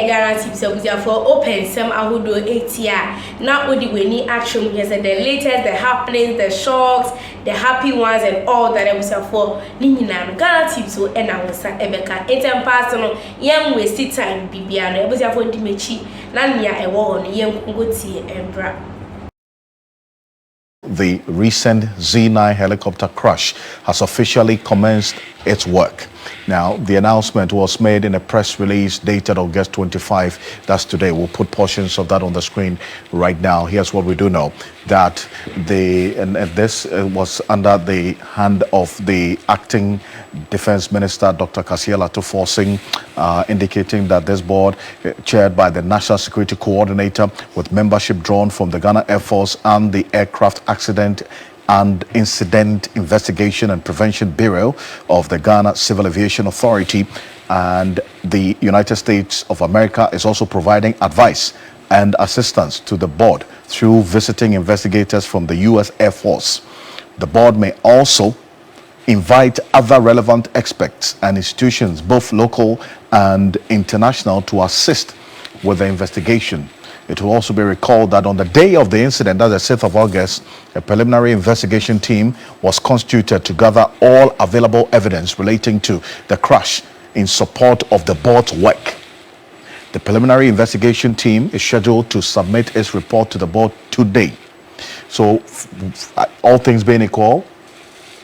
Ghanatube so for open some ahudo ATR. Now odi weni action here the latest, the happenings, the shocks, the happy ones and all that was for Nina Ghanatube so and I was Ebeka. Etem personal young waste time bibiano. It was for Dimechi Nanya a war on young Goti and Bra. The recent Z9 helicopter crash has officially commenced its work. Now, the announcement was made in a press release dated August 25. That's today. We'll put portions of that on the screen right now. Here's what we do know, that this was under the hand of the acting Defense Minister, Dr. Kasiela Tufor-Singh, indicating that this board, chaired by the National Security Coordinator, with membership drawn from the Ghana Air Force and the Aircraft Accident and Incident Investigation and Prevention Bureau of the Ghana Civil Aviation Authority, and the United States of America is also providing advice and assistance to the board through visiting investigators from the U.S. Air Force. The board may also invite other relevant experts and institutions, both local and international, to assist with the investigation. It will also be recalled that on the day of the incident, that's the 6th of August, a preliminary investigation team was constituted to gather all available evidence relating to the crash in support of the board's work. The preliminary investigation team is scheduled to submit its report to the board today. So, all things being equal,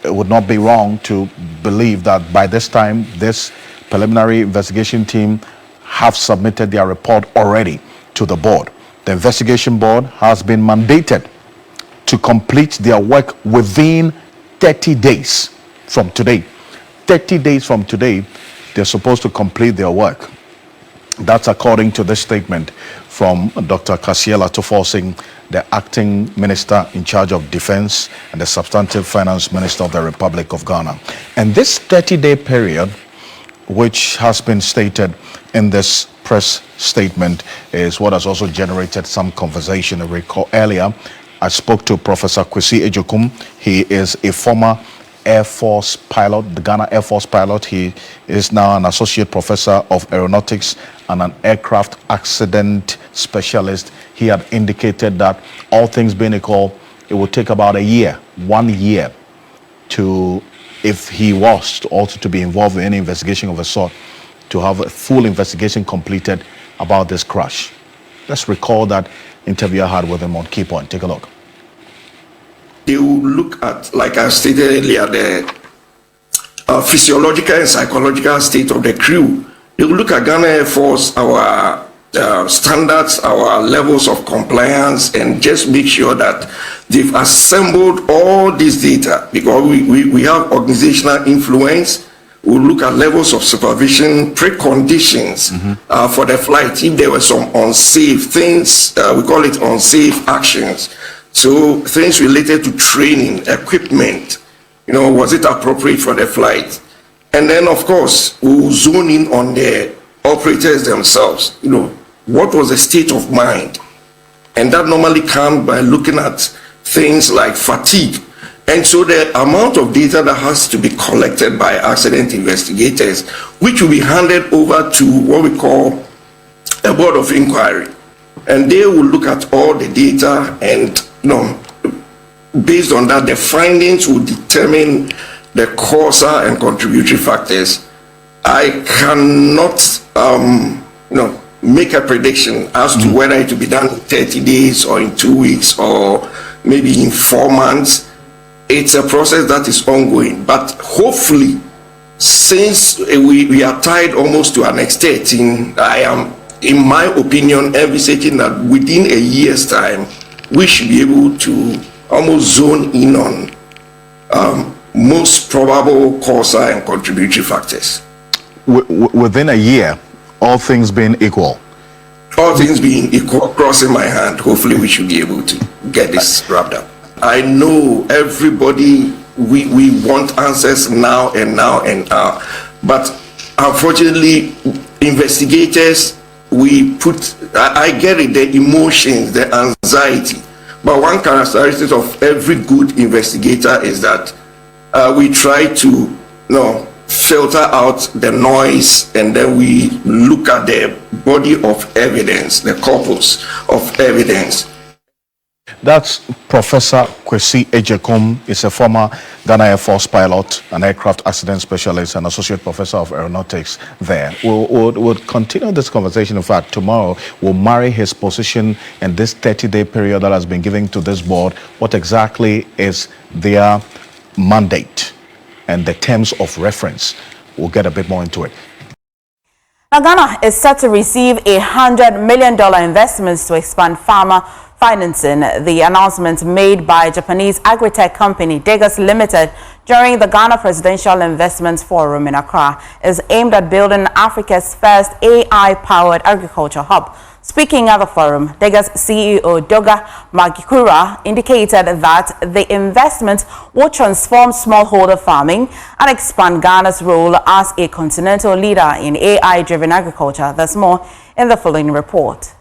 it would not be wrong to believe that by this time, this preliminary investigation team have submitted their report already to the board. The investigation board has been mandated to complete their work within 30 days from today. 30 days from today, they're supposed to complete their work. That's according to this statement from Dr. Kasiela Tufor-Singh, the acting minister in charge of defense and the substantive finance minister of the Republic of Ghana. And this 30-day period, which has been stated in this press statement, is what has also generated some conversation. I recall earlier I spoke to Professor Kwesi Ejokum. He is a former Air Force pilot, the Ghana Air Force pilot. He is now an associate professor of aeronautics and an aircraft accident specialist. He had indicated that all things being equal, it would take about 1 year to, if he was also to be involved in any investigation of a sort, to have a full investigation completed about this crash. Let's recall that interview I had with him on Key Point. Take a look. They will look at, like I stated earlier, the physiological and psychological state of the crew. They will look at Ghana Air Force, our standards, our levels of compliance, and just make sure that they've assembled all this data, because we have organizational influence. We'll look at levels of supervision, preconditions for the flight. If there were some unsafe things, we call it unsafe actions. So things related to training, equipment, was it appropriate for the flight? And then, of course, we'll zone in on the operators themselves. What was the state of mind? And that normally comes by looking at things like fatigue. And so the amount of data that has to be collected by accident investigators, which will be handed over to what we call a board of inquiry. And they will look at all the data, and based on that, the findings will determine the causal and contributory factors. I cannot make a prediction as to whether it will be done in 30 days or in 2 weeks or maybe in 4 months. It's a process that is ongoing, but hopefully, since we are tied almost to an extent, I am, in my opinion, envisaging that within a year's time, we should be able to almost zone in on most probable causal and contributory factors. Within a year, all things being equal? All things being equal, crossing my hand, hopefully we should be able to get this wrapped up. I know everybody, we want answers now and now and now. But unfortunately, investigators, I get it, the emotions, the anxiety. But one characteristic of every good investigator is that we try to filter out the noise, and then we look at the body of evidence, the corpus of evidence. That's Professor Kwesi Ejekom. Is a former Ghana Air Force pilot, an aircraft accident specialist, and associate professor of aeronautics there. We'll continue this conversation. In fact, tomorrow we'll marry his position in this 30-day period that has been given to this board. What exactly is their mandate and the terms of reference? We'll get a bit more into it. Now, Ghana is set to receive $100 million investments to expand farmer financing. The announcement made by Japanese agri-tech company Degas Limited during the Ghana Presidential Investment Forum in Accra is aimed at building Africa's first AI-powered agriculture hub. Speaking at the forum, Degas CEO Doga Magikura indicated that the investment will transform smallholder farming and expand Ghana's role as a continental leader in AI-driven agriculture. There's more in the following report.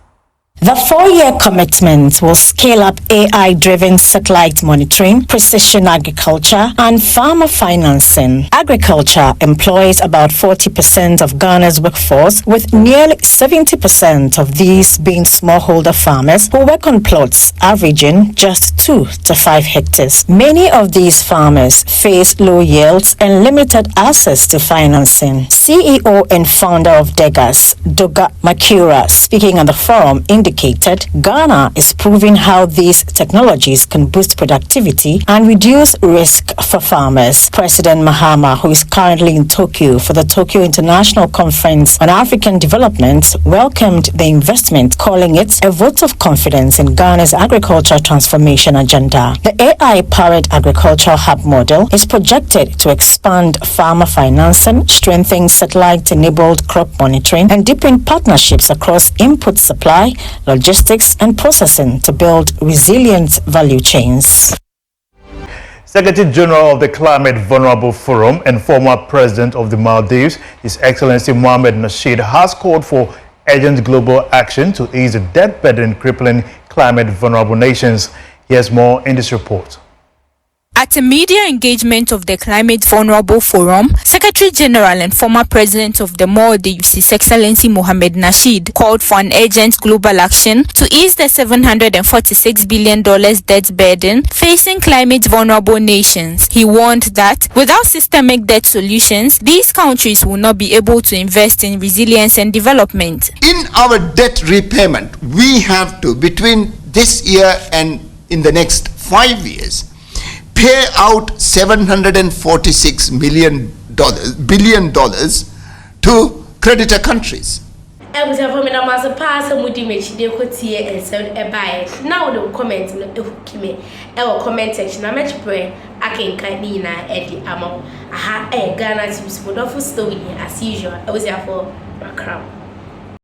The 4-year commitment will scale up AI-driven satellite monitoring, precision agriculture, and farmer financing. Agriculture employs about 40% of Ghana's workforce, with nearly 70% of these being smallholder farmers who work on plots averaging just 2 to 5 hectares. Many of these farmers face low yields and limited access to financing. CEO and founder of Degas, Doga Magikura, speaking at the forum, indicated Ghana is proving how these technologies can boost productivity and reduce risk for farmers. President Mahama, who is currently in Tokyo for the Tokyo International Conference on African Development, welcomed the investment, calling it a vote of confidence in Ghana's agricultural transformation agenda. The AI-powered agricultural hub model is projected to expand farmer financing, strengthen satellite-enabled crop monitoring, and deepen partnerships across input supply, logistics, and processing to build resilient value chains. Secretary General of the Climate Vulnerable Forum and former President of the Maldives, His Excellency Mohamed Nasheed, has called for urgent global action to ease the debt burden crippling climate vulnerable nations. Here's more in this report. At a media engagement of the Climate Vulnerable Forum, Secretary General and former President of the Maldives, His Excellency Mohamed Nasheed, called for an urgent global action to ease the $746 billion debt burden facing climate vulnerable nations. He warned that without systemic debt solutions, these countries will not be able to invest in resilience and development. In our debt repayment, we have to, between this year and in the next 5 years, pay out $746 billion to creditor countries. I was a woman, I was a pass and would image the cotier and send a buy. Now the comment in the Kimi, our comment section. I met pray, I can Nina Eddie Amo. I had a Ghana Tube for the story as usual. I was there for a crown.